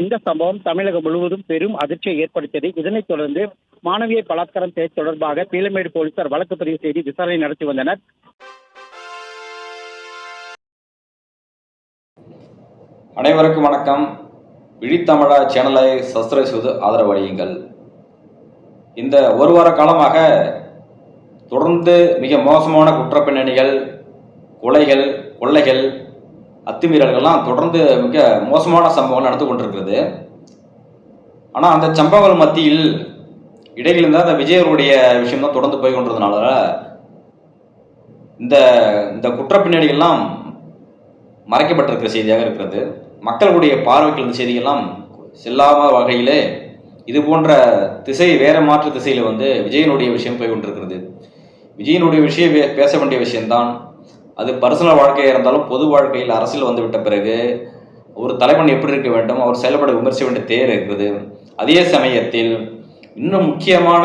இந்த சம்பவம் தமிழகம் முழுவதும் பெரும் அதிர்ச்சியை ஏற்படுத்தியது. இதனைத் தொடர்ந்து மாணவியை பலாத்காரம் செய்ய தொடர்பாக பீளமேடு போலீசார் வழக்கு பதிவு செய்து விசாரணை நடத்தி வந்தனர். அனைவருக்கும் வணக்கம். விழித்தமிழா சேனலை சப்ஸ்கிரைப் செய்து ஆதரவு அளியுங்கள். இந்த ஒரு வார காலமாக தொடர்ந்து மிக மோசமான குற்ற பின்னணிகள், கொலைகள், கொள்ளைகள், அத்துமீறல்கள்லாம் தொடர்ந்து மிக மோசமான சம்பவங்கள் நடந்து கொண்டிருக்கிறது. ஆனால் அந்த சம்பவங்கள் மத்தியில் இடையில் இருந்தால் அந்த விஜயருடைய விஷயம் தான் தொடர்ந்து போய் கொண்டிருந்தனால இந்த குற்ற பின்னணிகள்லாம் மறைக்கப்பட்டிருக்கிற செய்தியாக இருக்கிறது. மக்களுடைய பார்வைக்கு இந்த செய்திகள்லாம் செல்லாம வகையிலே இது போன்ற வேற மாற்று திசையில விஜயனுடைய விஷயம் போய் கொண்டிருக்கிறது. விஜயனுடைய விஷயம் பேச வேண்டிய விஷயம்தான். அது பர்சனல் வாழ்க்கையாக இருந்தாலும் பொது வாழ்க்கையில் அரசியல் வந்துவிட்ட பிறகு ஒரு தலைவன் எப்படி இருக்க வேண்டும், அவர் செயல்பட விமர்சிக்க வேண்டிய தேவை இருக்கிறது. அதே சமயத்தில் இன்னும் முக்கியமான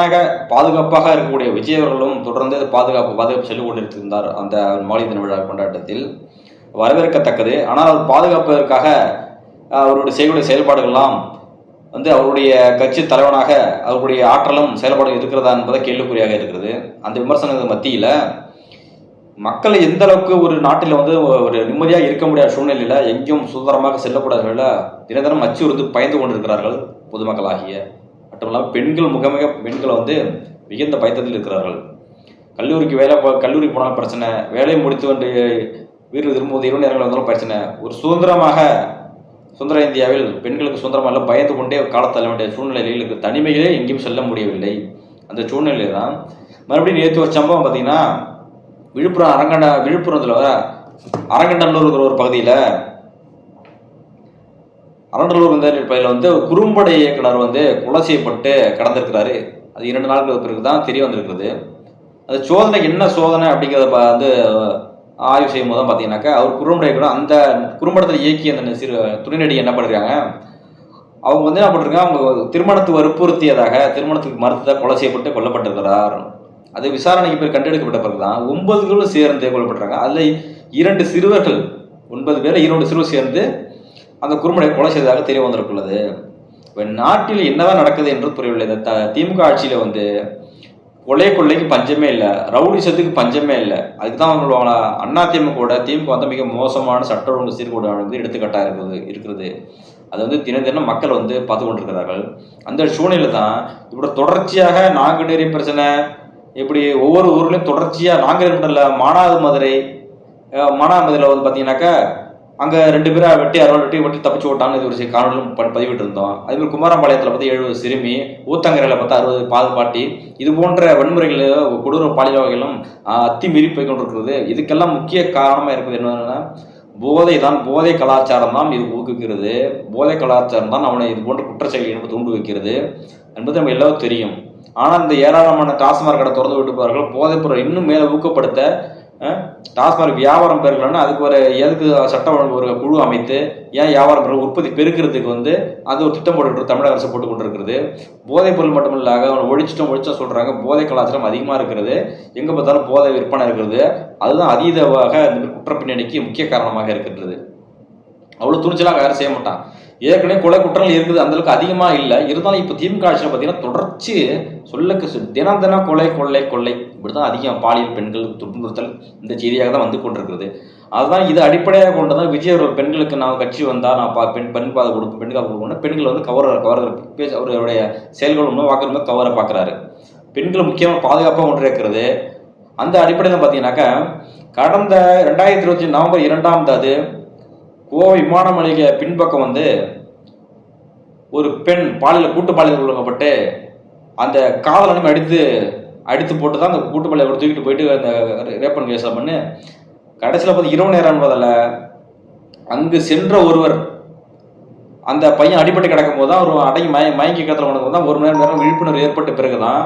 பாதுகாப்பாக இருக்கக்கூடிய விஜய் அவர்களும் தொடர்ந்து பாதுகாப்பு சொல்லிக் கொண்டிருந்தார். அந்த மாலை தின விழா கொண்டாட்டத்தில் வரவேற்கத்தக்கது. ஆனால் அவர் பாதுகாப்பதற்காக அவருடைய செய்யக்கூடிய செயல்பாடுகள்லாம் அவருடைய கட்சி தலைவனாக அவருடைய ஆற்றலும் செயல்பாடு இருக்கிறதா என்பதை கேள்விக்குறியாக இருக்கிறது. அந்த விமர்சனங்கள் மத்தியில் மக்கள் எந்த அளவுக்கு ஒரு நாட்டில் ஒரு நிம்மதியாக இருக்க முடியாத சூழ்நிலையில எங்கேயும் சுதந்திரமாக செல்லக்கூடாத தினதினம் அச்சுறுத்து பயந்து கொண்டிருக்கிறார்கள் பொதுமக்களாகிய. மட்டுமல்லாமல் பெண்கள் மிகுந்த பயத்தத்தில் இருக்கிறார்கள். கல்லூரிக்கு போனாலும் பிரச்சனை, வேலையை முடித்து வந்து வீட்டில் திரும்புவது இரவு நேரங்கள் வந்தாலும் பிரச்சனை. ஒரு சுதந்திர இந்தியாவில் பெண்களுக்கு சுதந்திரமாக பயந்து கொண்டே காலத்தள்ள வேண்டிய சூழ்நிலையில் இருக்கிற தனிமையிலே எங்கேயும் செல்ல முடியவில்லை. அந்த சூழ்நிலையில தான் மறுபடியும் நேற்று ஒரு சம்பவம் பார்த்தீங்கன்னா, விழுப்புரத்தில் அரங்கண்டல்லூர் ஒரு பகுதியில் குறும்படை இயக்குனர் கொலை செய்யப்பட்டு கடந்திருக்கிறாரு. அது 2 நாட்களுக்கு பிறகு தான் தெரிய வந்திருக்கிறது. அது சோதனை என்ன சோதனை அப்படிங்கிறத ஆய்வு செய்யும் போது தான் பார்த்தீங்கன்னாக்கா, அவர் குறும்படை இயக்குனர் அந்த குறும்படத்தில் இயக்கி அந்த துணை நடிகை என்ன பண்ணிருக்காங்க, அவங்க என்ன பண்ணிருக்காங்க, அவங்க திருமணத்துக்கு வற்புறுத்தியதாக திருமணத்துக்கு மறுத்ததாக கொலை செய்யப்பட்டு கொல்லப்பட்டிருக்கிறார். அது விசாரணைக்கு பேர் கண்டெடுக்கப்பட்ட பிறகுதான் 9 பேரும் சேர்ந்து கொல்லப்பட்டிருக்காங்க. அதில் 2 சிறுவர்கள் 9 பேர் 2 சிறுவர் சேர்ந்து அந்த குறும்படை கொலை செய்ததாக தெரிய வந்திருக்குள்ளது. இப்போ நாட்டில் என்னதான் நடக்குது என்று புரியவில்லை. இந்த திமுக ஆட்சியில கொள்ளைக்கு பஞ்சமே இல்லை, ரவுடிசத்துக்கு பஞ்சமே இல்லை. அதுக்கு தான் அவங்களோட திமுக மிக மோசமான சட்ட ஒழுங்கு சீர்கூடு எடுத்துக்காட்டாக இருக்கிறது. அது தினம் மக்கள் பார்த்து கொண்டிருக்கிறார்கள். அந்த சூழ்நிலை தான் இப்படி தொடர்ச்சியாக நாங்குநேரி பிரச்சனை, இப்படி ஒவ்வொரு ஊர்லையும் தொடர்ச்சியாக நாங்குநேரி மானாமதுரையில் பார்த்தீங்கன்னாக்கா, அங்கே 2 பேரை வெட்டி தப்பிச்சு ஓட்டான்னு இது ஒரு காணொலியும் பதிவிட்டு இருந்தோம். அதேமாதிரி குமாரம்பாளையத்தில் 70 சிறுமி, ஊத்தங்கரையில் 60 பாட்டி, இது போன்ற வன்முறைகள், கொடூர பாலியல் வகைகளும் அத்துமீறி போய் கொண்டிருக்கிறது. இதுக்கெல்லாம் முக்கிய காரணமாக இருக்குது என்னன்னா, போதை கலாச்சாரம் தான் இது ஊக்குவிக்கிறது. போதை கலாச்சாரம் தான் அவனை இது போன்ற குற்ற செயல்களை தூண்டு வைக்கிறது என்பது நம்ம எல்லாரும் தெரியும். ஆனால் இந்த ஏராளமான டாஸ்மாக் கடை திறந்து விட்டுப்பார்கள் போதைப் பொருள் இன்னும் மேலே ஊக்கப்படுத்த டாஸ்மாக் வியாபாரம் பெருக்கலன்னா அதுக்கு எதுக்கு சட்ட ஒழுங்கு ஒரு குழு அமைத்து ஏன் வியாபாரம் பெருக்க உற்பத்தி பெருக்கிறதுக்கு அது ஒரு திட்டம் போட்டு தமிழக அரசு போட்டு கொண்டிருக்கிறது. போதைப் பொருள் மட்டுமில்லாக அவனை ஒழிச்சா சொல்றாங்க. போதை கலாச்சாரம் அதிகமாக இருக்கிறது, எங்க பார்த்தாலும் போதை விற்பனை இருக்கிறது. அதுதான் அதீதமாக இந்த குற்ற பின்னணிக்கு முக்கிய காரணமாக இருக்கின்றது. அவ்வளவு துணிச்சலாக யாரும் செய்ய மாட்டான். ஏற்கனவே கொலை குற்றங்கள் இருக்குது, அந்த அளவுக்கு அதிகமா இல்லை. இருந்தாலும் இப்ப திமுக ஆட்சியில் பார்த்தீங்கன்னா தொடர்ச்சி தினம் கொள்ளை இப்படிதான் அதிகம். பாலியல் பெண்கள் துன்புறுத்தல் இந்த செய்தியாக தான் கொண்டிருக்கிறது. அதுதான் இது அடிப்படையாக கொண்டுதான் விஜய் அவர்கள் பெண்களுக்கு நான் கட்சி வந்தா நான் பெண் பாதை கொடுப்பேன், பெண்கள் கொடுக்கணும், பெண்கள் அவருடைய செயல்கள் வாக்குறுதி கவர பார்க்கிறாரு. பெண்கள் முக்கியமாக பாதுகாப்பாக ஒன்று இருக்கிறது. அந்த அடிப்படையில் பார்த்தீங்கன்னாக்கா, கடந்த 2025 நவம்பர் 2 கோவை விமான நிலைய பின்பக்கம் ஒரு பெண் கூட்டு பாலியல் உள்ளப்பட்டு அந்த காதலனும் அடித்து போட்டு தான் அந்த கூட்டு பாலியல் தூக்கிட்டு போயிட்டு அந்த ரேப்பன் கேஸ் பண்ணு கடைசியில் இரவு நேரம் என்பதில் அங்கு சென்ற ஒருவர் அந்த பையன் அடிபட்டு கிடக்கும் போது தான் ஒரு அடங்கி மயங்கி கிடத்துல கொண்டு தான் 1 மணி நேரம் விழிப்புணர்வு ஏற்பட்ட பிறகுதான்,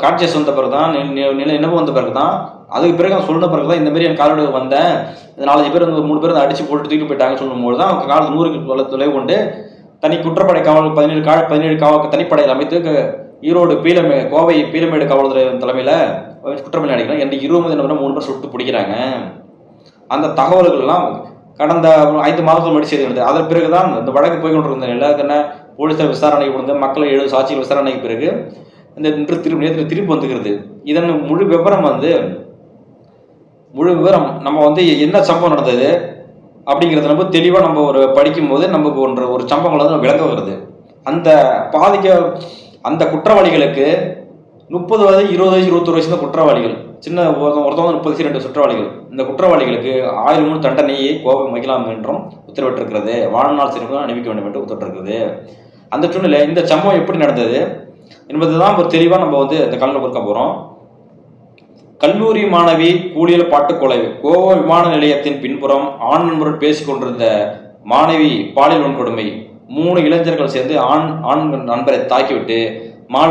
கான்சியஸ் வந்த பிறகுதான், நினைவு வந்த பிறகுதான், அதுக்கு பிறகு நான் சொன்ன பிறகுதான் இந்த மாதிரி என் காலோட வந்தேன், 4 பேர் 3 பேர் அடிச்சு போட்டு தூக்கிட்டு போயிட்டாங்க சொல்லும்போது தான் அவங்க காலத்து 100 தொலைவு கொண்டு தனி குற்றப்படை காவல் 17 காவல் தனிப்படையில் அமைத்து ஈரோடு கோவை பீலமேடு காவல்துறை தலைமையில குற்றப்படை அடிக்கிறாங்க. 20 3 பேர் சுட்டு பிடிக்கிறாங்க. அந்த தகவல்கள் எல்லாம் கடந்த 5 மாதங்கள் முன்னாடி செய்தி நடந்தது. அதன் பிறகுதான் இந்த வழக்கு போய் கொண்டிருந்த நிலையில் போலீசார் விசாரணை கொடுத்து மக்கள் 7 சாட்சிகள் விசாரணைக்கு பிறகு இந்த நேற்று திருப்பி வந்துக்கிறது. இதன் முழு விவரம் நம்ம என்ன சம்பவம் நடந்தது அப்படிங்கிறத நம்ம தெளிவாக நம்ம ஒரு படிக்கும் போது நமக்கு ஒரு சம்பவங்கள் விளங்க வருது. அந்த குற்றவாளிகளுக்கு 30 வயது 20 வயசு 21 வயசு தான் குற்றவாளிகள். சின்ன ஒருத்தவங்க 32 குற்றவாளிகள். இந்த குற்றவாளிகளுக்கு 1000 தண்டனையை கோவை வைக்கலாம் என்றும் உத்தரவிட்டிருக்கிறது. வாழ்நாள் சிறைக்கு அனுப்பிக்க வேண்டும் என்று உத்தரவிட்டிருக்கிறது. அந்த சூழ்நிலை இந்த சம்பவம் எப்படி நடந்தது என்பதுதான் ஒரு தெளிவா நம்ம இந்த கலந்து கொடுக்க போறோம். கல்லூரி மாணவி கூலியல் பாட்டு கொலை. கோவை விமான நிலையத்தின் பின்புறம் ஆண் நண்பருடன் பேசிக் கொண்டிருந்த மாணவி பாலியல் வன்கொடுமை. 3 இளைஞர்கள் சேர்ந்து ஆண் நண்பரை தாக்கிவிட்டு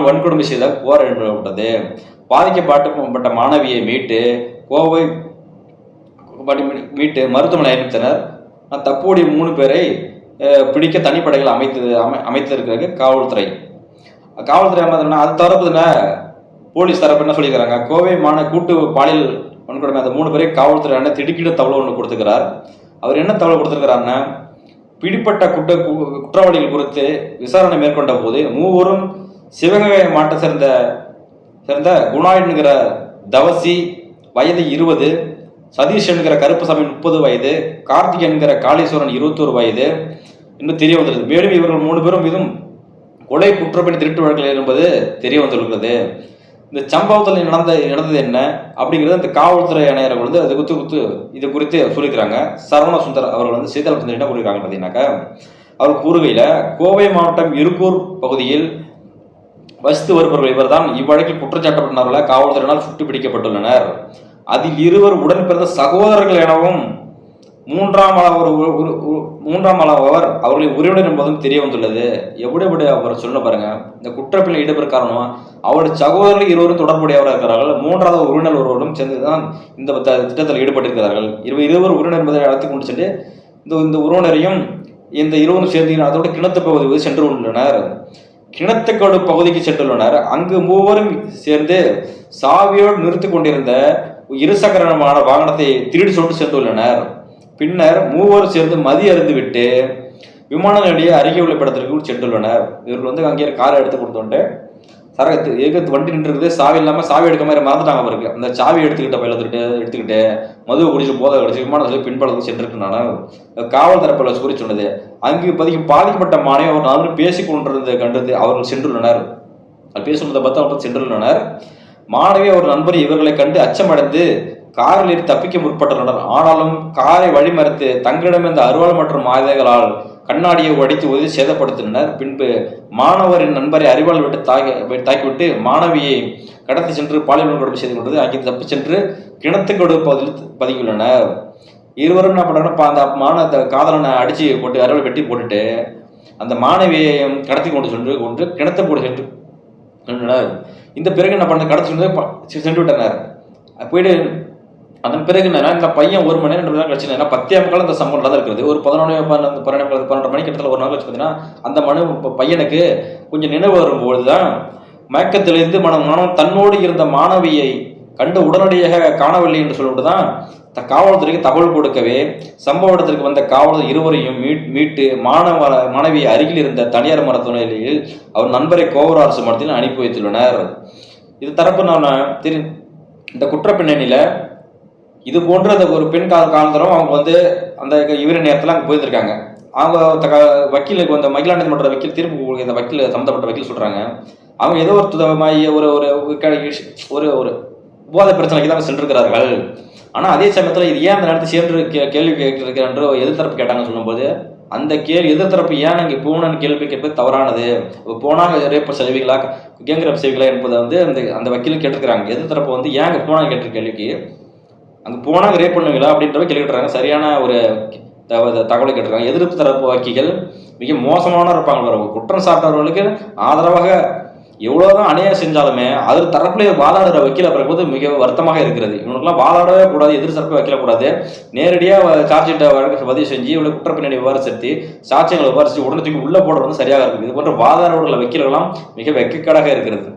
வன்கொடுமை செய்த போர் எழுப்பப்பட்டது. பாதிக்கப்பட்ட மாணவியை மீட்டு மருத்துவமனை அனுப்பித்தனர். தப்போடைய 3 பேரை பிடிக்க தனிப்படைகள் அமைத்திருக்கிறது காவல்துறை. அது தரப்புதுன்னா போலீஸ் தரப்பு என்ன சொல்லிக்கிறாங்க, கோவை கூட்டு பாலியல் வன்கொடுமை அந்த 3 பேரை காவல்துறை திடுக்கிட தகவல் ஒன்று கொடுத்துக்கிறார். அவர் என்ன தகவல் கொடுத்திருக்கிறாருன்னா, பிடிப்பட்ட குற்றவாளிகள் குறித்து விசாரணை மேற்கொண்ட போது 3 சிவகங்கை மாவட்ட சேர்ந்த குணா என்கிற தவசி வயது 20, சதீஷ் என்கிற கருப்புசாமி 30 வயது, கார்த்திக் என்கிற காளீஸ்வரன் 21 வயது என்று தெரிய வந்துள்ளது. மேலும் இவர்கள் 3 பேரும் மீதும் கொலை குற்றப்பணி திருட்டு வழக்குகள் என்பது தெரிய வந்துள்ளது. இந்த சம்பவத்தில் நடந்தது என்ன அப்படிங்கிறது இந்த காவல்துறை ஆணையர்கள் இது குறித்து சொல்லிக்கிறாங்க. சரவண சுந்தர் அவர்கள் செய்தியாளர் என்ன கூறியிருக்காங்க பார்த்தீங்கன்னாக்கா, அவர் கூறுகையில், கோவை மாவட்டம் இருக்கூர் பகுதியில் வசித்து வருபவர்கள் இவர் தான் இவ்வழக்கில் குற்றச்சாட்டப்பட்டவர்களை காவல்துறையினால் சுட்டு பிடிக்கப்பட்டுள்ளனர். அதில் 2 உடன் பிறந்த சகோதரர்கள் எனவும் 3ஆம் அளவர் அவர்களின் உறவினர் என்பதும் தெரிய வந்துள்ளது. எப்படி அவர் சொல்ல பாருங்க. இந்த குற்றப்பில் ஈடுபட காரணம் அவருடைய சகோதரர்கள் 2 தொடர்புடையவராக இருக்கிறார்கள். 3வது உறவினர் ஒருவரும் சேர்ந்துதான் இந்த திட்டத்தில் ஈடுபட்டிருக்கிறார்கள். 2 உறவினர் என்பதை அழைத்து கொண்டு சென்று இந்த உறவினரையும் இந்த 2 சேர்ந்து அதோட கிணத்து பகுதி சென்று உள்ளனர். கிணத்துக்கோடு பகுதிக்கு சென்றுள்ளனர். அங்கு 3 சேர்ந்து சாவியோடு நிறுத்தி கொண்டிருந்த 2 சக்கரமான வாகனத்தை திருடி சொல்லிட்டு சென்றுள்ளனர். பின்னர் 3 சேர்ந்து மதிய அருந்துவிட்டு விமான நிலைய அருகே உள்ள படத்திற்கு சென்றுள்ளனர். இவர்கள் அங்கே காரை எடுத்து கொடுத்தோண்டு வண்டி நின்று சாவி இல்லாம சாவி எடுக்க மாதிரி மறந்துட்டாங்க. அவருக்கு அந்த சாவி எடுத்துக்கிட்டு மதுவை குடிச்சு போதை கடிச்சு விமானத்தில் பின்பலத்துக்கு சென்றிருக்கிறான காவல் தரப்பில் கூறி சொன்னது. அங்கு பாதிக்கப்பட்ட மாணவி அவர் 4 பேசிக் கொண்டிருந்த கண்டது அவர்கள் சென்றுள்ளனர். பேசுவதை பார்த்து அவர்கள் சென்றுள்ளனர். மாணவி அவர் நண்பர் இவர்களை கண்டு அச்சமடைந்து காரில் ஏறி தப்பிக்க முற்பட்டுள்ளனர். ஆனாலும் காரை வழிமறித்து தங்களிடம் இந்த அருவாள் மற்றும் ஆயுதங்களால் கண்ணாடியை உடைத்து உதவி சேதப்படுத்தினர். பின்பு மாணவரின் நண்பரை அறிவால் விட்டு தாக்கிவிட்டு மாணவியை கடத்தி சென்று பாலியல் வன்கொடுமை செய்து கொண்டது. அங்கே தப்பி சென்று கிணத்துக்கோடு பகுதியில் பதுங்கியுள்ளனர். 2 என்ன பண்றாங்கன்னா, அந்த காதலனை அடிச்சு போட்டு அறுவலை வெட்டி போட்டுட்டு அந்த மாணவியை கடத்தி கொண்டு கிணத்தை போட்டு சென்றுள்ளனர். இந்த பிறகு என்ன பண்ண கடத்தி சென்று விட்டனர். போயிட்டு அதன் பிறகு இந்த பையன் 1 மணி நேரம் 2 மணி நேரம் கழிச்சு 10 இந்த சம்பவம் தான் இருக்கிறது. ஒரு 12 மணிக்கு இடத்துல ஒரு நாள் வச்சு பார்த்தீங்கன்னா அந்த பையனுக்கு கொஞ்சம் நினைவு வரும்பொழுதுதான் மயக்கத்திலிருந்து மனம் தன்னோடு இருந்த மாணவியை கண்டு உடனடியாக காணவில்லை என்று சொல்லிட்டு தான் காவல்துறைக்கு தகவல் கொடுக்கவே சம்பவ இடத்திற்கு வந்த காவலர் 2வரையும் மீட்டு மாணவியை அருகில் இருந்த தனியார் மருத்துவமனையில் அவர் நண்பரை கோவூர் அரசு மருத்துவமனையில் அனுப்பி வைத்துள்ளனர். இது தரப்பு இந்த குற்ற பின்னணியில இது போன்ற ஒரு பெண் காலந்தரம் அவங்க அந்த இவர நேரத்தில் அங்கே போயிருந்திருக்காங்க. அவங்க வக்கீலுக்கு மகிழா நீதிமன்ற வக்கீல் தீர்ப்பு இந்த வக்கீல் சம்மந்தப்பட்ட வக்கீல் சொல்றாங்க, அவங்க ஏதோ ஒரு போதை பிரச்சனைக்கு தான் சென்றிருக்கிறார்கள். ஆனா அதே சமயத்தில் இது ஏன் அந்த நேரத்தில் சேர்ந்து கேள்வி கேட்டிருக்கிற என்று எதிர்த்தரப்பு கேட்டாங்கன்னு சொல்லும்போது அந்த எதிர்த்தரப்பு ஏன் அங்கே போனன்னு கேள்வி கேட்பது தவறானது, போனாங்க ரேப் செய்வீங்களா கேங் ரேப் செய்வீங்களா என்பதை அந்த வக்கீலும் கேட்டிருக்கிறாங்க. எதிர்த்தரப்பு ஏன் அங்கே போனாங்க கேட்டிருக்க கேள்விக்கு அங்கே போனாங்க ரேப் பண்ணுவீங்களா அப்படின்றவங்க கேட்டுறாங்க. சரியான ஒரு தகவலை கேட்டிருக்காங்க. எதிர்ப்பு தரப்பு வக்கீல்கள் மிக மோசமான இருப்பாங்க. குற்றம் சாட்டவர்களுக்கு ஆதரவாக எவ்வளவுதான் அநியாயம் செஞ்சாலுமே அது தரப்புலேயே வாதாடுற வக்கீல பிறகு மிக வருத்தமாக இருக்கிறது. இவனுக்குலாம் வாதாடவே கூடாது, எதிர் தரப்பு வைக்கக்கூடாது. நேரடியாக சார்ஜ் வழக்கு பதிவு செஞ்சு இவ்வளவு குற்ற பின்னணி விவரிச்சு சாட்சியங்களை விவரிச்சு உடனே உள்ள போடுறது சரியாக இருக்கும். இது போன்ற வாதாடுற வக்கீல்கள்லாம் மிக வெக்கக்கேடாக இருக்கிறது.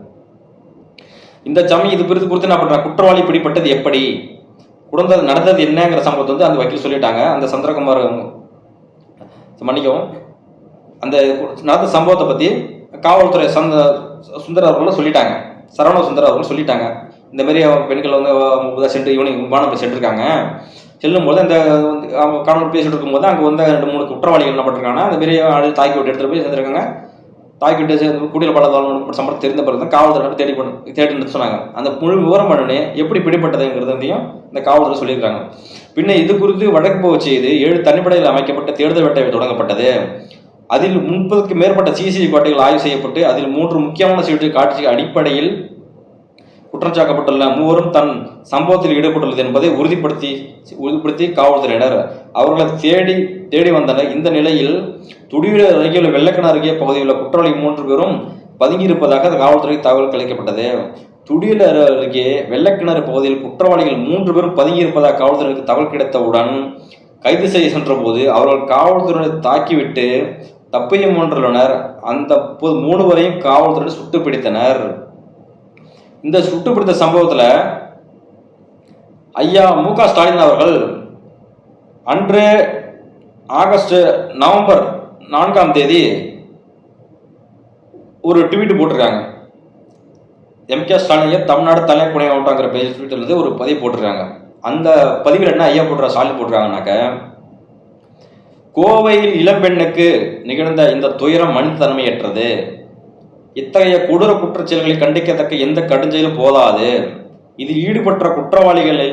இந்த சமயம் இது குறித்து என்ன பண்றாங்க, குற்றவாளி பிடிப்பட்டது எப்படி, நடந்தது என்னங்கிற சம்பவத்தை வந்து அந்த வக்கீல் சொல்லிட்டாங்க. அந்த சந்திரகுமார் மன்னிக்கவும், அந்த நடந்த சம்பவத்தை பற்றி காவல்துறை சுந்தர் அவர்களும் சொல்லிட்டாங்க, சரவண சுந்தர் அவர்களும் சொல்லிட்டாங்க. இந்த மாதிரி பெண்கள் வந்து சென்று ஈவினிங் விமானம் சென்றிருக்காங்க. செல்லும்போது அந்த அவங்க கணவன் பேசிட்டு இருக்கும்போது அங்கே வந்து 2-3 குற்றவாளிகள் என்ன பண்ணிருக்காங்கன்னா அந்த பெரிய ஆள் தாக்கி விட்டு எடுத்துகிட்டு போய் சேர்ந்துருக்காங்க. தாக்கி விட்டு குடியில் பல சம்பளம் தெரிந்த பிறகு தான் காவல்துறை தேடின்னு சொன்னாங்க. அந்த முழு விவரம் பண்ணனே எப்படி பிடிப்பட்டதுங்கிறதையும் இந்த காவல்துறை சொல்லியிருக்காங்க. பின்ன இது குறித்து வழக்கு போக செய்து 7 தனிப்படையில் அமைக்கப்பட்ட தேடுதல் வேட்டை தொடங்கப்பட்டது. அதில் 30க்கும் மேற்பட்ட சிசிடிவி காட்சிகள் ஆய்வு செய்யப்பட்டு அதில் 3 முக்கியமான சிசிடிவி காட்சி அடிப்படையில் குற்றஞ்சாக்கப்பட்டுள்ள 3வரும் தன் சம்பவத்தில் ஈடுபட்டுள்ளது என்பதை உறுதிப்படுத்தி காவல்துறையினர் அவர்களை தேடி வந்தனர். இந்த நிலையில் துடியூர் அருகே உள்ள வெள்ளக்கிணறு அருகே பகுதியில் உள்ள குற்றவாளி 3 பேரும் பதுங்கியிருப்பதாக காவல்துறை தகவல் கிடைக்கப்பட்டது. துடியூர் அருகே வெள்ளக்கிணறு பகுதியில் குற்றவாளிகள் 3 பேரும் பதுங்கியிருப்பதாக காவல்துறைக்கு தகவல் கிடைத்தவுடன் கைது செய்ய சென்ற போது அவர்கள் காவல்துறையினர் தாக்கிவிட்டு தப்பிய முயன்றுள்ளனர். அந்த 3 வரையும் காவல்துறையினர் சுட்டு பிடித்தனர். இந்த சுட்டுப்பிடித்த சம்பவத்தில் ஐயா மு.க. ஸ்டாலின் அவர்கள் அன்று நவம்பர் 4ஆம் தேதி ஒரு ட்வீட் போட்டிருக்காங்க. எம்.கே. ஸ்டாலின் தமிழ்நாடு தலைமை துணை மாவட்டங்கிற ட்வீட்டிலிருந்து ஒரு பதிவு போட்டிருக்காங்க. அந்த பதிவில் என்ன ஐயா ஸ்டாலின் போட்டிருக்காங்கனாக்க, கோவையில் இளம்பெண்ணுக்கு நிகழ்ந்த இந்த துயரம் மனிதத்தன்மையற்றது. இத்தகைய கொடூர குற்றச்செயல்களை கண்டிக்கத்தக்க எந்த கடுஞ்செயலும் போதாது. இதில் ஈடுபட்ட குற்றவாளிகளை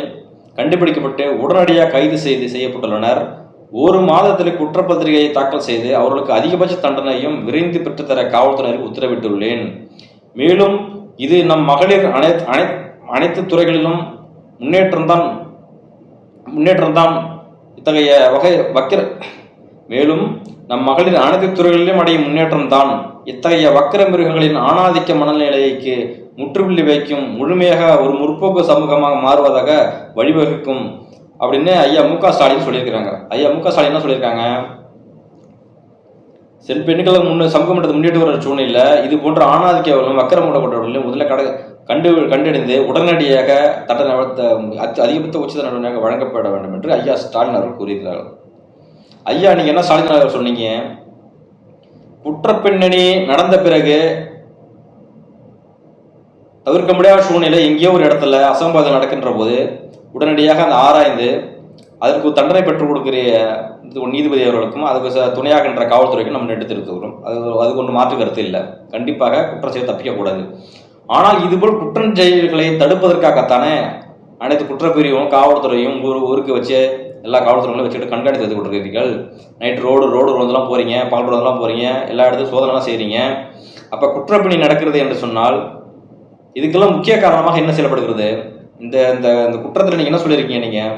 கண்டுபிடிக்கப்பட்டு உடனடியாக கைது செய்யப்பட்டுள்ளனர். 1 மாதத்தில் குற்றப்பத்திரிகையை தாக்கல் செய்து அவர்களுக்கு அதிகபட்ச தண்டனையும் விரைந்து பெற்றுத்தர காவல்துறையினருக்கு உத்தரவிட்டுள்ளேன். மேலும் இது நம் மகளிர் அனைத்து துறைகளிலும் முன்னேற்றம்தான் இத்தகைய மேலும் நம் மகளிர் அனைத்து துறைகளிலும் அடையும் முன்னேற்றம் தான் இத்தகைய வக்கர மிருகங்களின் ஆணாதிக்க மனநிலைக்கு முற்றுப்புள்ளி வைக்கும், முழுமையாக ஒரு முற்போக்கு சமூகமாக மாறுவதாக வழிவகுக்கும் அப்படின்னு ஐயா மு.க. ஸ்டாலின் சொல்லியிருக்கிறாங்க. ஐயா மு.க. ஸ்டாலின் என்ன சொல்லியிருக்காங்க, பெண்களை சமூக மட்டத்தை முன்னேற்று வர சூழ்நிலையில் இது போன்ற ஆணாதிக்க வக்கரமூடப்பட்டவர்களையும் முதல்ல கண்டறிந்து உடனடியாக அதிகபட்ச உச்ச தண்டனையாக வழங்கப்பட வேண்டும் என்று ஐயா ஸ்டாலின் அவர்கள் கூறியிருக்கிறார்கள். ஐயா நீங்க என்ன ஸ்டாலின் அவர்கள் சொன்னீங்க, குற்றப்பின்னணி நடந்த பிறகு தவிர்க்க முடியாத சூழ்நிலை எங்கேயோ ஒரு இடத்துல அசம்பாவிதம் நடக்கின்ற போது உடனடியாக அந்த ஆராய்ந்து அதற்கு தண்டனை பெற்றுக் கொடுக்கிற நீதிபதி அவர்களுக்கும் அதுக்கு துணையாகின்ற காவல்துறைக்கும் நம்ம எடுத்திருக்கிறோம். அதுக்கு ஒன்று மாற்று கருத்து இல்லை. கண்டிப்பாக குற்றம் செய்ய தப்பிக்கக்கூடாது. ஆனால் இதுபோல் குற்றம் செயல்களை தடுப்பதற்காகத்தானே அனைத்து குற்றப்பிரிவும் காவல்துறையும் ஊருக்கு வச்சு எல்லா காவல்துறைகளும் வச்சுக்கிட்டு கண்காணித்து வந்து கொண்டிருக்கிறீர்கள். நைட் ரோடு ரோடெல்லாம் போகிறீங்க, பகல் ரோடெல்லாம் போகிறீங்க, எல்லா இடத்துக்கும் சோதனைலாம் செய்கிறீங்க. அப்போ குற்றப்பிணி நடக்கிறது என்று சொன்னால் இதுக்கெல்லாம் முக்கிய காரணமாக என்ன செயல்படுகிறது? இந்த இந்த இந்த குற்றத்தில் நீங்கள் என்ன சொல்லியிருக்கீங்க, நீங்கள்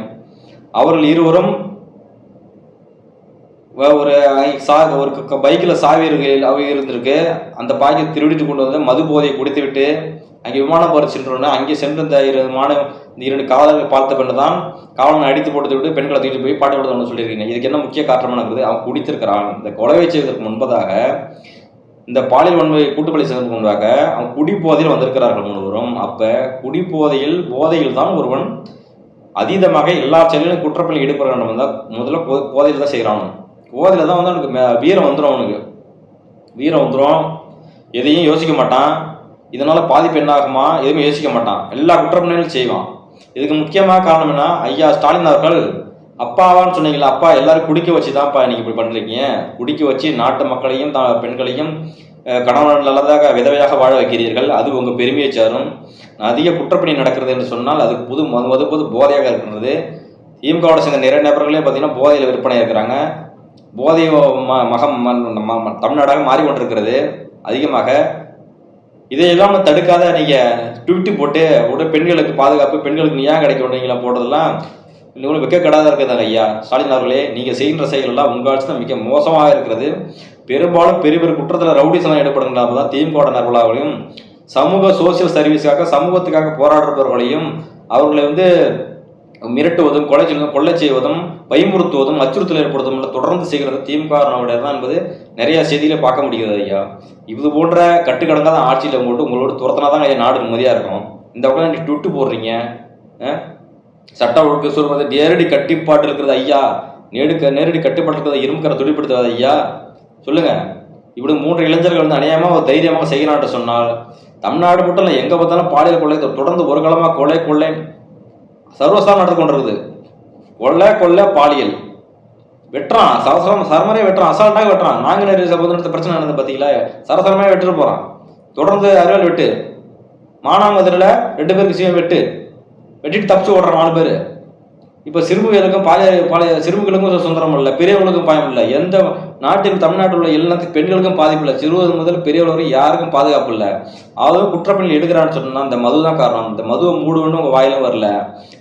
அவர்கள் இருவரும் ஒரு பைக்கில் சாவி இருந்திருக்கு, அந்த பாக்கை திருடிட்டு கொண்டு வந்து மது போதையை குடித்து விட்டு அங்கே விமானம் போகிற சென்றோன்னா அங்கே சென்று இந்த 2 காவலர்கள் பார்த்த பெண்ணு தான் காவலனை அடித்து போட்டு விட்டு பெண்களை தூக்கிட்டு போய் பாட்டு கொடுத்து சொல்லியிருக்கீங்க. இதுக்கு என்ன முக்கிய காரணமாக இருக்குது? அவன் குடித்திருக்கிறான். இந்த கொலைவை செய்வதற்கு முன்பதாக, இந்த பாலியல் வன்முறை கூட்டுப்பள்ளி செய்வதற்கு முன்பாக அவன் குடிப்போதையில் வந்திருக்கிறார்கள் 3 பேரும். அப்போ போதையில் தான் ஒருவன் அதீதமாக எல்லா செயலிலும் குற்றப்பள்ளி ஈடுபட வேண்டும் இருந்தால் முதல்ல போதையில் தான் செய்கிறான். போதையில் தான் வந்து அவனுக்கு வீரம் வந்துடும். அவனுக்கு வீரம் வந்துடும், எதையும் யோசிக்க மாட்டான். இதனால பாதிப்பு என்ன ஆகுமா எதுவுமே யோசிக்க மாட்டான், எல்லா குற்றப்பணிகளும் செய்வான். இதுக்கு முக்கியமான காரணம் என்ன? ஐயா ஸ்டாலின் அவர்கள் அப்பாவான்னு சொன்னீங்களா, அப்பா எல்லாரும் குடிக்க வச்சு தான்ப்பா இன்னைக்கு இப்படி பண்றீங்க. குடிக்க வச்சு நாட்டு மக்களையும் பெண்களையும் கணவன் நல்லதாக விதவையாக வாழ வைக்கிறீர்கள். அது உங்க பெருமையை சாரும். அதிக குற்றப்பணி நடக்கிறது என்று சொன்னால் அது புது போதையாக இருக்கின்றது. திமுகவோட சேர்ந்த நிறைய நபர்களே பார்த்தீங்கன்னா போதையில் விற்பனை இருக்கிறாங்க. போதை தமிழ்நாடாக மாறிக்கொண்டிருக்கிறது அதிகமாக. இதையெல்லாம் தடுக்காத நீங்க ட்விட்டு போட்டு உடனே பெண்களுக்கு பாதுகாப்பு, பெண்களுக்கு நீ ஏன் கிடைக்க நீங்களா போடுறதெல்லாம் இன்னும் வெக்கக்கடாத இருக்கிறதாங்க. ஐயா ஸ்டாலின் அவர்களே, நீங்க செய்கின்ற செயல் எல்லாம் உங்க ஆட்சி தான் மிக மோசமாக இருக்கிறது. பெரும்பாலும் பெரிய பெரிய குற்றத்தில் ரவுடிசனம் ஈடுபடுகிறார்கள் தான் திமுக நபர்களாகளையும் சமூக சோசியல் சர்வீஸுக்காக சமூகத்துக்காக போராடுபவர்களையும் அவர்களை வந்து மிரட்டுவதும் கொலை செய்வதும் பயமுறுத்துவதும் அச்சுறுத்தல் ஏற்படுத்துவதும் தொடர்ந்து செய்கிறது திமுக தான் என்பது நிறைய செய்திகளை பார்க்க முடிகிறது. ஐயா இது போன்ற கட்டுக்கடங்காத ஆட்சியில் உங்களோட துரத்தினா தான் ஐயா நாடு நிம்மதியாக இருக்கும். இந்த பக்கம் நீ ட்விட்டு போடுறீங்க, சட்ட ஒழுங்கு சொல்வது நேரடி கட்டுப்பாட்டு இருக்கிறது ஐயா, நேரடி கட்டுப்பாட்டு இருக்கிறத இரும்புக்கிற துடிப்படுத்துவது ஐயா சொல்லுங்க. இப்படி 3 இளைஞர்கள் வந்து அநியாயமாக தைரியமாக செய்கிறான் சொன்னால் தமிழ்நாடு மட்டும் இல்லை, எங்கே பார்த்தாலும் பாலியல் கொள்ளை தொடர்ந்து ஒரு காலமாக கொள்ளை சர்வசாரம் நடந்து கொண்டிருக்குது. கொள்ளை பாலியல் வெட்டுறான், சரமரையாக வெட்டுறான், அசால்ட்டாக வெட்டுறான். நாங்குநேரி சகோதரத்தை பிரச்சனை நடந்தது பார்த்தீங்களா, சரசரமாக வெட்டுட்டு போகிறான். தொடர்ந்து அறிவியல் வெட்டு, மானாமதுரையில் 2 பேருக்கு சீவம் வெட்டிட்டு தப்பிச்சு ஓடுறான் 4 பேர். இப்போ சிறுமிகளுக்கும் சிறுமிகளுக்கும் சுதந்திரம் இல்லை, பெரியவர்களுக்கும் பயம் இல்லை. எந்த நாட்டில் தமிழ்நாட்டில் உள்ள எல்லாத்துக்கும் பெண்களுக்கும் பாதிப்பு இல்லை, சிறுவர் முதல் பெரியவர் வரை யாருக்கும் பாதுகாப்பு இல்லை. அதாவது குற்றப்பணிகள் எடுக்கிறான்னு சொன்னால் அந்த மது தான் காரணம். இந்த மதுவை மூடுவேன்னு உங்கள் வாயிலும் வரல,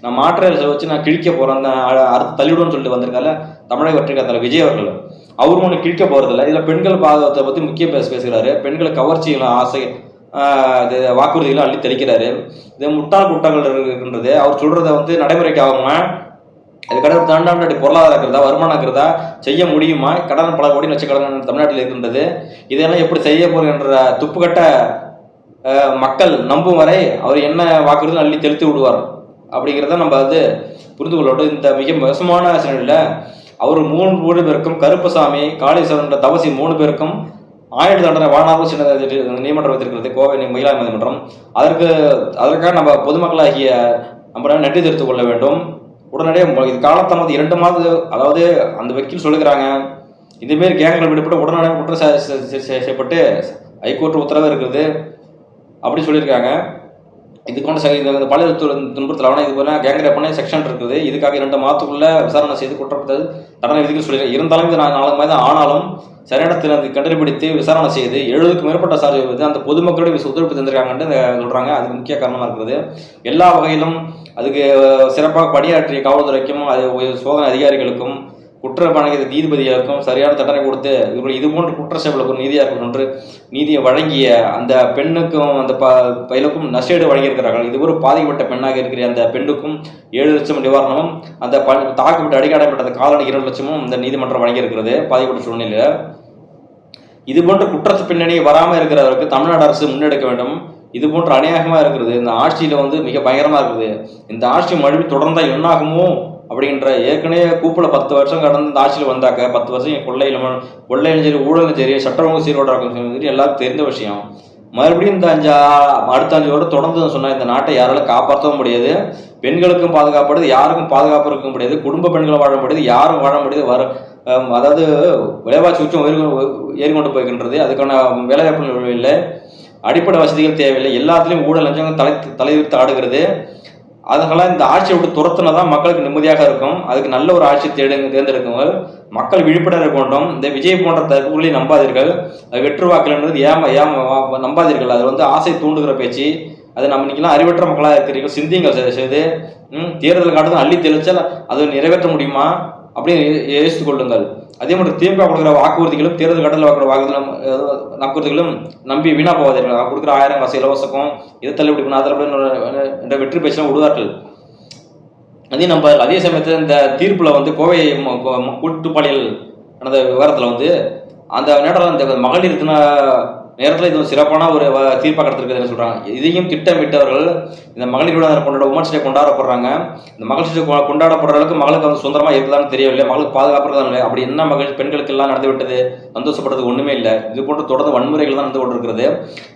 நான் மாற்ற வச்சு நான் கிழிக்க போகிறேன், அடுத்து தள்ளிவிடுன்னு சொல்லிட்டு வந்திருக்கால தமிழக வெற்றி கத்தல விஜய் அவர்கள். அவரும் ஒன்று கிழிக்க போகிறதில்ல. இதில் பெண்கள் பாதுகாப்பை பற்றி முக்கிய பேசுகிறாரு. பெண்களை கவர்ச்சிகளும் ஆசை இது வாக்குறுதிகளும் அள்ளி தெளிக்கிறாரு. இது முட்டாள் குற்றங்கள் இருக்கின்றது. அவர் சொல்றதை வந்து நடைமுறைக்கு ஆகுமா, அது கடவுள் தாண்டாண்டி பொருளாதாரம் இருக்கிறதா, வருமானம் இருக்கிறதா, செய்ய முடியுமா? கடன் பல கோடி லட்சக்கடன் தமிழ்நாட்டில் இருக்கின்றது. இதெல்லாம் எப்படி செய்ய போகின்ற துப்புக்கட்ட மக்கள் நம்பும் வரை அவர் என்ன வாக்குறுதி அள்ளி தெளித்து விடுவார் அப்படிங்கிறத நம்ம வந்து புரிந்து கொள்ளட்டும். இந்த மிக மோசமான சூழ்நிலையில் அவர் 3 பேருக்கும், கருப்பசாமி, காளீஸ்வரன், தவசி 3 பேருக்கும் 1000 தண்டனை வாழ்நாள் சின்ன நீதிமன்றம் வைத்திருக்கிறது, கோவை மகிழா நீதிமன்றம். அதற்காக நம்ம பொதுமக்களாகிய நம்ம நன்றி தெரிவித்துக் கொள்ள வேண்டும். உடனடியாக இது காலத்தாமது 2 மாதம், அதாவது அந்த வக்கீல் சொல்லுகிறாங்க, இதுமாரி கேங்கள் விடுபட்டு உடனடியாக குற்றம் செய்யப்பட்டு ஹைகோர்ட் உத்தரவு இருக்குது அப்படி சொல்லியிருக்காங்க. இதுக்கான பாலியல் துன்புறுத்தல் ஆவணம் இது போல கேங் ரேப் பண்ண செக்ஷன் இருக்குது. இதுக்காக 2 மாதத்துக்குள்ள விசாரணை செய்து குற்றப்பட்டது தண்டனை விதிக்க சொல்லியிருக்காங்க. இருந்தாலும் இது 4 மாதம் ஆனாலும் சரியான அதை கண்டுபிடித்து விசாரணை செய்து 70க்கும் மேற்பட்ட சார்ஜ் வைத்து அந்த பொதுமக்களுடைய ஒத்துழைப்பு தந்திருக்காங்கன்னு சொல்றாங்க. அதுக்கு முக்கிய காரணமாக இருக்கிறது. எல்லா வகையிலும் அதுக்கு சிறப்பாக பணியாற்றிய காவல்துறைக்கும் சோதனை அதிகாரிகளுக்கும் குற்றப்பணிகிற நீதிபதியாருக்கும் சரியான தண்டனை கொடுத்து இவர்கள் இதுபோன்ற குற்ற செயல்களுக்கும் நீதியாக ஒன்று நீதியை வழங்கிய அந்த பெண்ணுக்கும் அந்த பையனுக்கும் நஷ்டஈடு வழங்கியிருக்கிறார்கள். இது ஒரு பாதிக்கப்பட்ட பெண்ணாக இருக்கிற அந்த பெண்ணுக்கும் 7 லட்சம் நிவாரணமும், அந்த தாக்கப்பட்டு அடிக்காடப்பட்ட அந்த காலனி 2 லட்சமும் இந்த நீதிமன்றம் வழங்கியிருக்கிறது. பாதிக்கப்பட்ட சூழ்நிலையில் இது போன்ற குற்றத்து பின்னணி வராமல் இருக்கிறவருக்கு தமிழ்நாடு அரசு முன்னெடுக்க வேண்டும். இது போன்ற அநியாயமாக இருக்கிறது. இந்த ஆட்சியில் வந்து மிக பயங்கரமாக இருக்குது. இந்த ஆட்சி மறுபடியும் தொடர்ந்தால் என்னாகுமோ அப்படின்ற ஏற்கனவே கூப்பிட 10 வருஷம் கடந்து இந்த ஆட்சியில் வந்தாக்க 10 வருஷம் கொள்ளையிலும் சரி, ஊழலும் சரி, சட்ட ஒழுங்கு சீர்கேடாக சரி எல்லாருக்கும் தெரிந்த விஷயம். மறுபடியும் இந்த அடுத்த 5 வருடம் தொடர்ந்து சொன்னால் இந்த நாட்டை யாராலும் காப்பாற்றவும் முடியாது. பெண்களுக்கும் பாதுகாப்படுது, யாருக்கும் பாதுகாப்பு இருக்க முடியாது. குடும்ப பெண்களை வாழ முடியாது, யாரும் வாழ முடியாது. அதாவது விலைவாசி உச்சம் ஏறிக்கொண்டு போய்கின்றது. அதுக்கான வேலைவாய்ப்பு இல்லை, அடிப்படை வசதிகள் தேவையில்லை. எல்லாத்துலேயும் ஊழல் லஞ்சம் தலைவிரித்து ஆடுகிறது. அதனால இந்த ஆட்சியை விட்டு துரத்துனதான் மக்களுக்கு நிம்மதியாக இருக்கும். அதுக்கு நல்ல ஒரு ஆட்சி தேர்ந்தெடுக்குங்கள். மக்கள் விழிப்புணர்வு இருக்க வேண்டும். இந்த விஜய் போன்ற தகவல்களை நம்பாதீர்கள். அது வெற்று வாக்கில்ன்றது நம்பாதீர்கள். அது வந்து ஆசை தூண்டுகிற பேச்சு. அது நம்ம இன்னைக்கெல்லாம் அறிவற்ற மக்களாக இருக்கிறீர்கள். சிந்திங்கள் செய்து தேர்தல் காட்டுதான் அள்ளி தெளிச்சால் அது நிறைவேற்ற முடியுமா அப்படின்னு யோசித்துக் கொள்ளுங்கள். அதே மாதிரி திமுக கொடுக்குற வாக்குறுதிகளும் தேர்தல் கட்டத்தில் வாக்குறுதிகளும் நம்பி வீணா போவாதீர்கள். கொடுக்குற 1000 காசு இலவசம், இதை தள்ளுபடி பண்ண அதில் என்ற வெற்றி பேச்செல்லாம் விடுவார்கள். அதையும் நம்ம அதே சமயத்தில் இந்த தீர்ப்பில் வந்து கோவை கூட்டுப்பாலியல் நடந்த விவகாரத்தில் வந்து அந்த நேரத்தில் இந்த மகளிர் தின நேரத்தில் இது சிறப்பான ஒரு தீர்ப்பாக எடுத்திருக்குதுன்னு சொல்கிறாங்க. இதையும் திட்டமிட்டவர்கள் இந்த மகளிர் உமன்ஸ் டே கொண்டாடப்படுறாங்க. இந்த மகிழ்ச்சி கொண்டாடப்படுற அளவுக்கு மகளுக்கு வந்து சுதந்திரமாக இருக்குதான்னு தெரியவில்லை, மகளுக்கு பாதுகாப்புறதான் இல்லை. அப்படி என்ன பெண்களுக்கு எல்லாம் நடந்து விட்டது, சந்தோஷப்படுறது ஒன்றுமே இல்லை. இது போன்று தொடர்ந்து வன்முறைகள் தான் நடந்து கொண்டிருக்கிறது.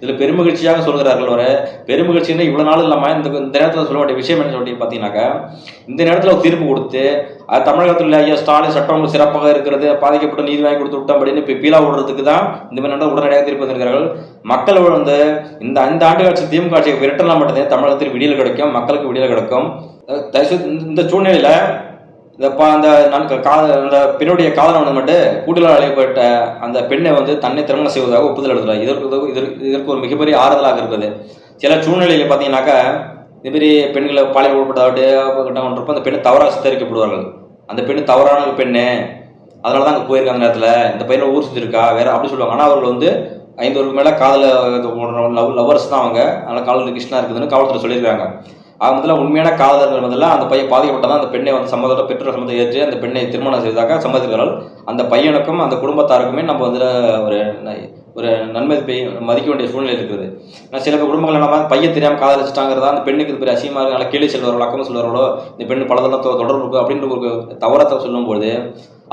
இதில் பெருமகிழ்ச்சியாக சொல்கிறார்கள். ஒரு பெருமகிழ்ச்சின்னா இவ்வளோ நாள் இல்லாமல் இந்த நேரத்தில் சொல்ல வேண்டிய விஷயம் என்ன சொல்லி பார்த்தீங்கன்னாக்கா, இந்த நேரத்தில் ஒரு தீர்ப்பு கொடுத்து தமிழகத்தில் ஐயா ஸ்டாலின் சட்டம் சிறப்பாக இருக்கிறது, பாதிக்கப்பட்ட நீதி வாங்கி கொடுத்து விட்டோம் அப்படின்னு இப்போ பீலா விடுறதுக்கு தான் இந்த மாதிரி நடந்த உடனடியாக தீர்ப்பு வந்திருக்கிறார்கள். மக்கள் வந்து இந்த 5 ஆண்டு ஆட்சி திமுக ஆட்சியை விரட்டலாம் மட்டும்தான் தமிழகத்தில் விடியல் கிடைக்கும், மக்களுக்கு விடியல் கிடைக்கும். இந்த சூழ்நிலையில் அந்த பெண்ணுடைய காதலன் மட்டும் கூடுதலாக அழைக்கப்பட்ட அந்த பெண்ணை வந்து தன்னை திருமணம் செய்வதாக ஒப்புதல் எடுத்துறாரு. இதற்கு ஒரு மிகப்பெரிய ஆறுதலாக இருக்குது. சில சூழ்நிலையில் பார்த்தீங்கன்னாக்கா இந்த மாதிரி பெண்களை பாலியல் உட்பட்டாட்டு அந்த பெண்ணை தவறாக சித்தரிக்கப்படுவார்கள். அந்த பெண்ணு தவறான பெண்ணு, அதனால தான் அங்கே போயிருக்காங்க நேரத்தில், இந்த பையனை ஊர் சுற்றிருக்கா வேற அப்படி சொல்லுவாங்க. ஆனால் அவர்கள் வந்து 5 வருஷம் மேலே காதல் லவர்ஸ் தான் அவங்க. அதனால் காதல் கிருஷ்ணா இருக்குதுன்னு காவல்துறை சொல்லியிருக்காங்க. முதல்ல உண்மையான காதலர்கள் முதல்ல அந்த பையன் பாதிக்கப்பட்டதான் அந்த பெண்ணை வந்து சம்மதோட பெற்றோர் சம்மதம் ஏற்று அந்த பெண்ணை திருமணம் செய்ததாக சம்மதிக்கிறார்கள். அந்த பையனுக்கும் அந்த குடும்பத்தாருக்குமே நம்ம வந்து ஒரு ஒரு நன்மதிப்பை மதிக்க வேண்டிய சூழ்நிலை இருக்குது. ஏன்னா சில குடும்பங்கள் நம்ம பையன் தெரியாமல் காதலிச்சிட்டாங்கிறதா அந்த பெண்ணுக்கு இது பெரிய அசிங்கமாக இருக்கு, நல்லா கேள்வி செல்வார்களோ அக்கமாக சொல்வார்களோ இந்த பெண்ணு பலதெல்லாம் தொடர்பு இருக்கு அப்படின்ற ஒரு தவறத்தை சொல்லும்போது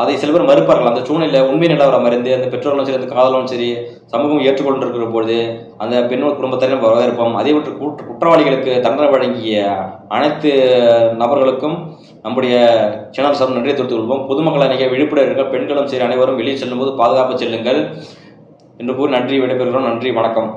அதை சில பேர் மறுப்பார்கள். அந்த சூழ்நிலை உண்மை நிலவரம் அறிந்து அந்த பெற்றோர்களும் சரி அந்த காதலும் சரி சமூகம் ஏற்றுக்கொண்டு இருக்கிற பொழுது அந்த பெண்ணோட குடும்பத்தினரும் வரவேற்போம். அதே போன்று குற்றவாளிகளுக்கு தண்டனை வழங்கிய அனைத்து நபர்களுக்கும் நம்முடைய சேனல் சார்பாக நன்றியை தெரிவித்துக் கொள்வோம். பொதுமக்கள் அன்றைக்கி விழிப்புணர்வுகள் பெண்களும் சரி அனைவரும் வெளியே செல்லும்போது பாதுகாப்பு செல்லுங்கள் என்று கூறி நன்றி விடைபெறுகிறோம். நன்றி, வணக்கம்.